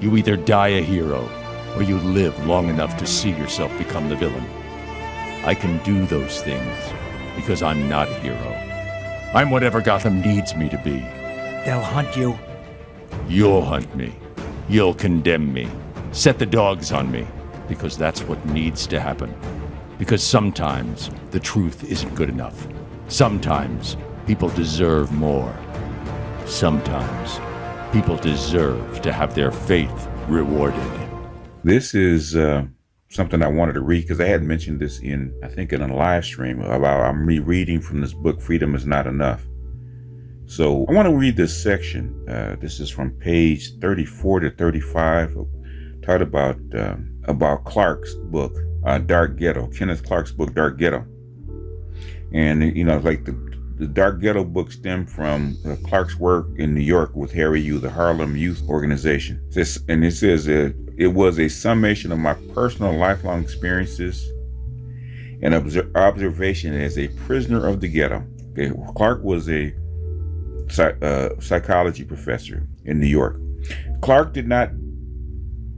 You either die a hero, or you live long enough to see yourself become the villain. I can do those things because I'm not a hero. I'm whatever Gotham needs me to be. They'll hunt you. You'll hunt me. You'll condemn me. Set the dogs on me. Because that's what needs to happen. Because sometimes the truth isn't good enough. Sometimes people deserve more. Sometimes people deserve to have their faith rewarded. This is something I wanted to read because I had mentioned this in a live stream about I'm rereading from this book, Freedom is Not Enough. So I want to read this section. This is from page 34 to 35, talked about Clark's book, Dark Ghetto, Kenneth Clark's book, Dark Ghetto. And, like the Dark Ghetto book stemmed from Clark's work in New York with Harry U, the Harlem Youth Organization. And it says it was a summation of my personal lifelong experiences and observation as a prisoner of the ghetto. Okay. Clark was a psychology professor in New York. Clark did not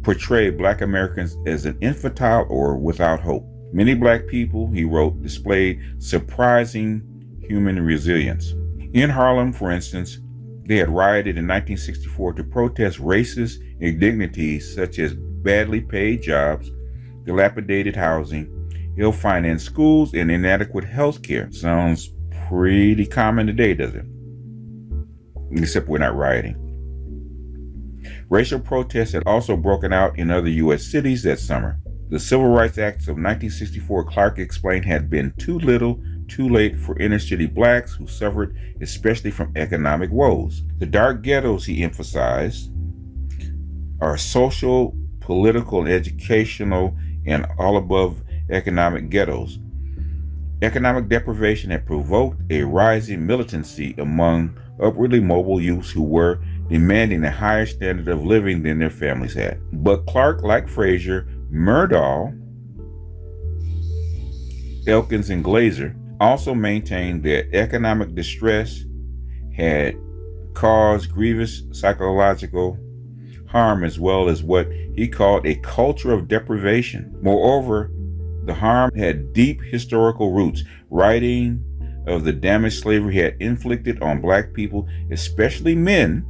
portray Black Americans as an infantile or without hope. Many Black people, he wrote, displayed surprising human resilience. In Harlem, for instance, they had rioted in 1964 to protest racist indignities such as badly paid jobs, dilapidated housing, ill-financed schools, and inadequate health care. Sounds pretty common today, doesn't it? Except we're not rioting. Racial protests had also broken out in other U.S. cities that summer. The Civil Rights Acts of 1964, Clark explained, had been too little, too late for inner-city Blacks who suffered especially from economic woes. The dark ghettos, he emphasized, are social, political, and educational, and all above economic ghettos. Economic deprivation had provoked a rising militancy among upwardly mobile youths who were demanding a higher standard of living than their families had. But Clark, like Frazier, Murdahl, Elkins, and Glazer, also maintained that economic distress had caused grievous psychological harm as well as what he called a culture of deprivation. Moreover, the harm had deep historical roots. Writing of the damage slavery had inflicted on Black people, especially men,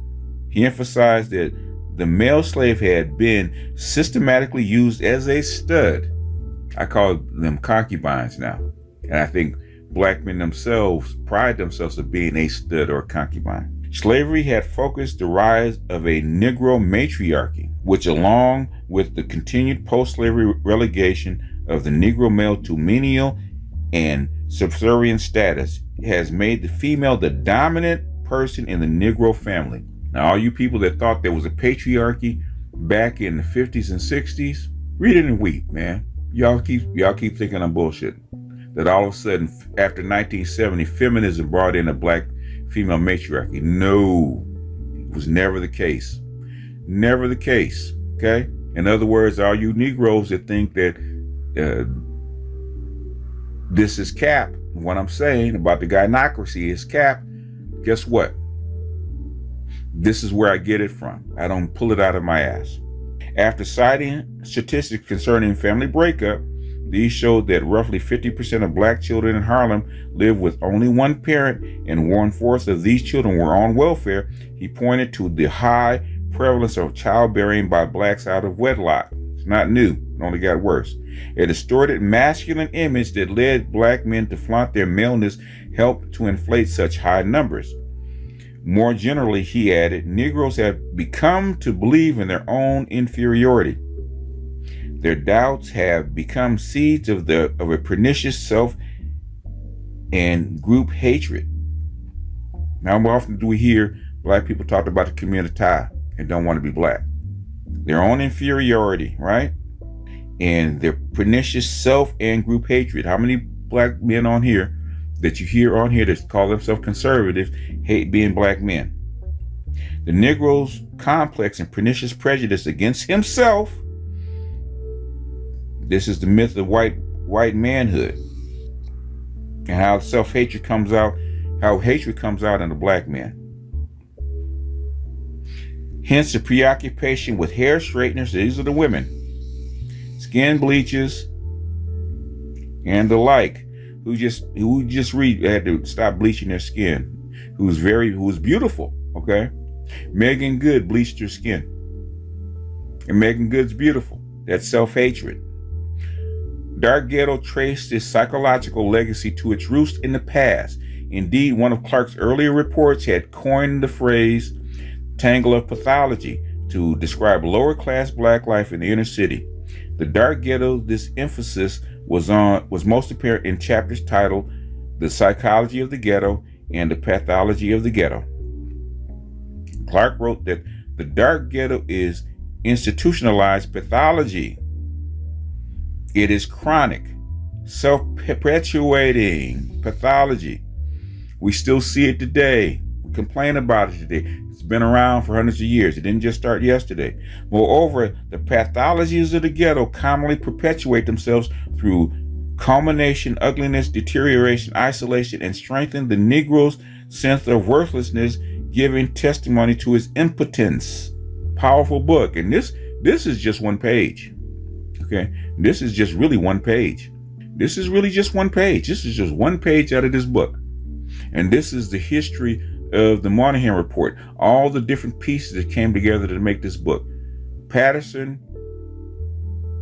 he emphasized that the male slave had been systematically used as a stud. I call them concubines now. And I think Black men themselves pride themselves of being a stud or a concubine. Slavery had focused the rise of a Negro matriarchy, which, along with the continued post-slavery relegation of the Negro male to menial and subservient status, has made the female the dominant person in the Negro family. Now, all you people that thought there was a patriarchy back in the 50s and 60s, read it and weep, man. Y'all keep thinking I'm bullshit. That all of a sudden, after 1970, feminism brought in a Black female matriarchy. No, it was never the case. Never the case, okay? In other words, all you Negroes that think that this is cap, what I'm saying about the gynocracy is cap, guess what? This is where I get it from. I don't pull it out of my ass. After citing statistics concerning family breakup, these showed that roughly 50% of Black children in Harlem lived with only one parent, and 1/4 of these children were on welfare. He pointed to the high prevalence of childbearing by Blacks out of wedlock. It's not new, it only got worse. A distorted masculine image that led Black men to flaunt their maleness helped to inflate such high numbers. More generally, he added, Negroes have become to believe in their own inferiority. Their doubts have become seeds of a pernicious self and group hatred. Now, how often do we hear Black people talk about the community and don't want to be Black? Their own inferiority, right? And their pernicious self and group hatred. How many Black men on here that you hear on here that call themselves conservative hate being Black men? The Negro's complex and pernicious prejudice against himself. This is the myth of white manhood and how self-hatred comes out, how hatred comes out in a Black man. Hence the preoccupation with hair straighteners, these are the women, skin bleaches, and the like, who just had to stop bleaching their skin, who was beautiful, okay? Megan Good bleached her skin. And Megan Good's beautiful. That's self-hatred. Dark Ghetto traced its psychological legacy to its roots in the past. Indeed, one of Clark's earlier reports had coined the phrase tangle of pathology to describe lower-class black life in the inner city. The Dark Ghetto, this emphasis was most apparent in chapters titled The Psychology of the Ghetto and The Pathology of the Ghetto. Clark wrote that the Dark Ghetto is institutionalized pathology. It is chronic, self-perpetuating pathology. We still see it today. We complain about it today. It's been around for hundreds of years. It didn't just start yesterday. Moreover, the pathologies of the ghetto commonly perpetuate themselves through culmination, ugliness, deterioration, isolation, and strengthen the Negro's sense of worthlessness, giving testimony to his impotence. Powerful book. And this is just one page. Okay? This is just really one page. This is really just one page. This is just one page out of this book. And this is the history of the Moynihan report. All the different pieces that came together to make this book. Patterson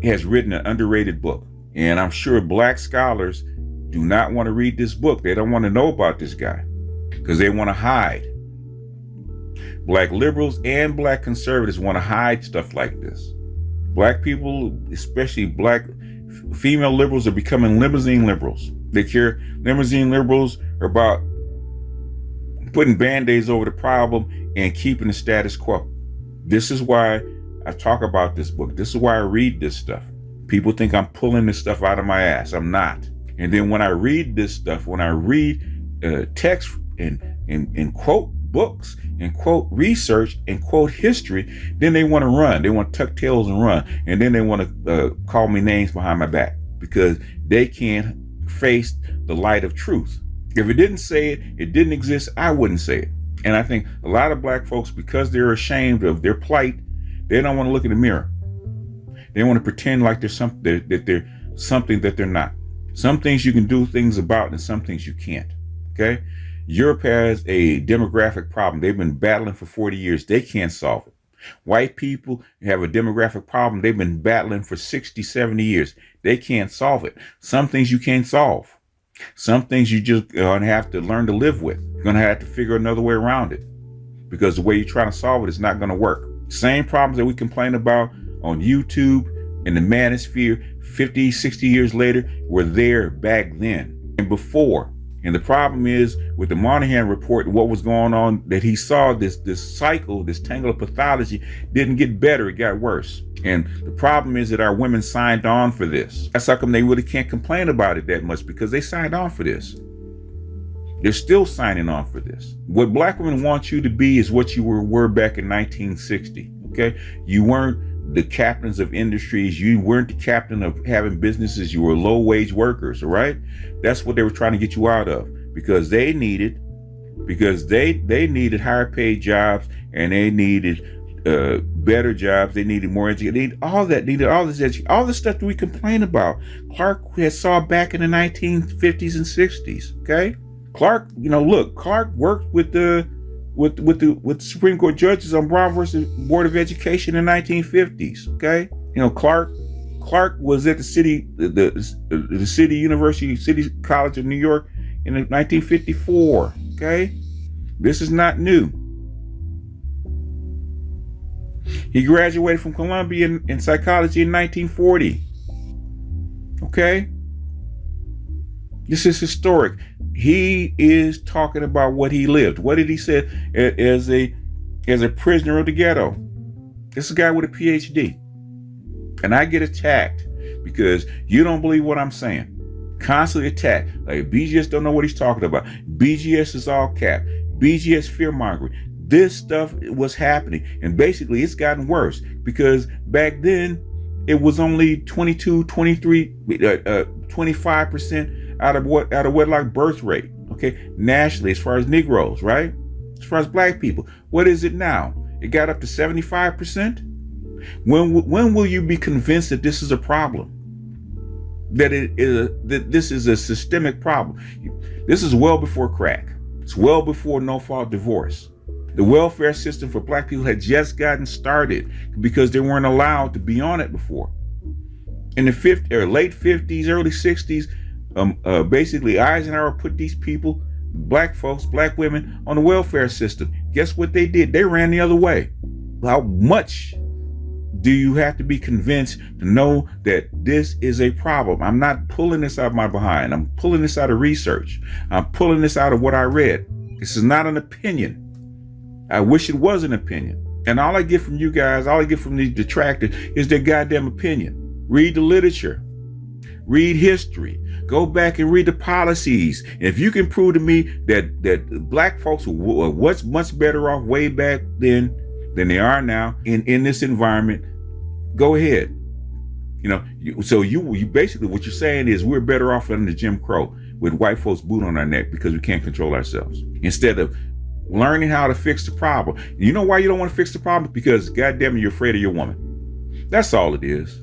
has written an underrated book. And I'm sure black scholars do not want to read this book. They don't want to know about this guy because they want to hide. Black liberals and black conservatives want to hide stuff like this. Black people, especially black female liberals, are becoming limousine liberals. Limousine liberals are about putting band-aids over the problem and keeping the status quo. This is why I talk about this book. This is why I read this stuff. People think I'm pulling this stuff out of my ass. I'm not. And then when I read this stuff, when I read text and quote books and quote research and quote history, then they want to run. They want to tuck tails and run. And then they want to call me names behind my back because they can't face the light of truth. If it didn't say it, it didn't exist, I wouldn't say it. And I think a lot of black folks, because they're ashamed of their plight, they don't want to look in the mirror. They want to pretend like they're something that they're not. Some things you can do things about and some things you can't. Okay? Europe has a demographic problem. They've been battling for 40 years. They can't solve it. White people have a demographic problem. They've been battling for 60, 70 years. They can't solve it. Some things you can't solve. Some things you just gonna have to learn to live with. You're gonna have to figure another way around it because the way you're trying to solve it is not gonna work. Same problems that we complain about on YouTube and the manosphere 50, 60 years later were there back then and before. And the problem is with the Moynihan report, what was going on, that he saw this cycle, this tangle of pathology didn't get better, it got worse. And the problem is that our women signed on for this. That's how come they really can't complain about it that much, because they signed on for this. They're still signing on for this. What black women want you to be is what you were back in 1960, okay? You weren't the captains of industries. You weren't the captain of having businesses. You were low-wage workers, all right? That's what they were trying to get you out of because they needed higher-paid jobs and they needed better jobs. They needed more education. They needed all this education, all the stuff that we complain about. Clark had saw back in the 1950s and 60s, okay? Clark, Clark worked with the Supreme Court judges on Brown versus Board of Education in the 1950s. Okay, Clark was at the city College of New York in 1954. Okay, this is not new. He graduated from Columbia in psychology in 1940. Okay, this is historic. He is talking about what he lived. What did he say as a prisoner of the ghetto? This is a guy with a PhD. And I get attacked because you don't believe what I'm saying. Constantly attacked. Like BGS don't know what he's talking about. BGS is all cap. BGS fear mongering. This stuff was happening. And basically it's gotten worse because back then it was only 22, 23, 25% out of wedlock birth rate, okay, nationally, as far as Negroes, right? As far as black people, what is it now? It got up to 75%. When will you be convinced that this is a problem? That this is a systemic problem? This is well before crack. It's well before no-fault divorce. The welfare system for black people had just gotten started because they weren't allowed to be on it before. In the late 50s, early 60s, basically Eisenhower put these people, black folks, black women, on the welfare system. Guess what they did? They ran the other way. How much do you have to be convinced to know that this is a problem? I'm not pulling this out of my behind. I'm pulling this out of research. I'm pulling this out of what I read. This is not an opinion. I wish it was an opinion. And all I get from you guys, all I get from these detractors is their goddamn opinion. Read the literature. Read history. Go back and read the policies. And if you can prove to me that black folks were much better off way back then than they are now in this environment, go ahead. So you basically, what you're saying is we're better off under Jim Crow with white folks' boot on our neck because we can't control ourselves, instead of learning how to fix the problem. You know why you don't want to fix the problem? Because goddamn it, you're afraid of your woman. That's all it is.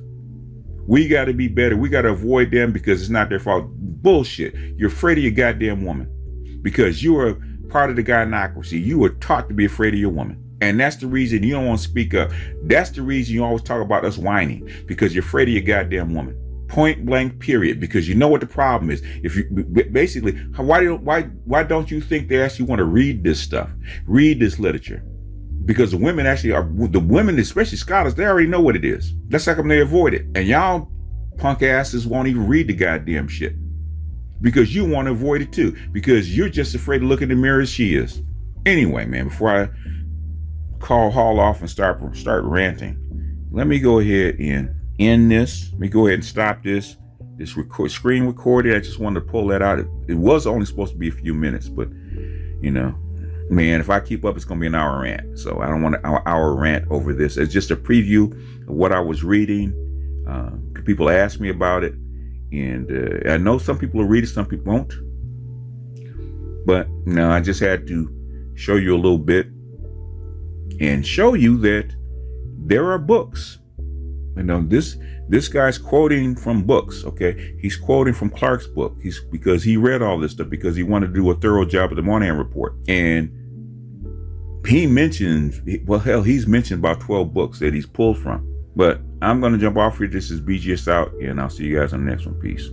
We got to be better. We got to avoid them because it's not their fault. Bullshit. You're afraid of your goddamn woman because you are part of the gynocracy. You were taught to be afraid of your woman. And that's the reason you don't want to speak up. That's the reason you always talk about us whining, because you're afraid of your goddamn woman. Point blank, period. Because you know what the problem is. If you basically, why don't you think they actually want to read this stuff? Read this literature. Because the women especially scholars, they already know what it is. That's how come they avoid it. And y'all punk asses won't even read the goddamn shit. Because you want to avoid it too. Because you're just afraid to look in the mirror as she is. Anyway, man, before I haul off and start ranting, let me go ahead and end this. Let me go ahead and stop this screen recording. I just wanted to pull that out. It was only supposed to be a few minutes, but man, if I keep up, it's going to be an hour rant. So I don't want an hour rant over this. It's just a preview of what I was reading. People asked me about it. And I know some people will read it, some people won't. But no, I just had to show you a little bit and show you that there are books. This guy's quoting from books, okay? He's quoting from Clark's book. Because he read all this stuff because he wanted to do a thorough job of the Moynihan report. And he mentions, he's mentioned about 12 books that he's pulled from. But I'm going to jump off here. This is BGS out, and I'll see you guys on the next one. Peace.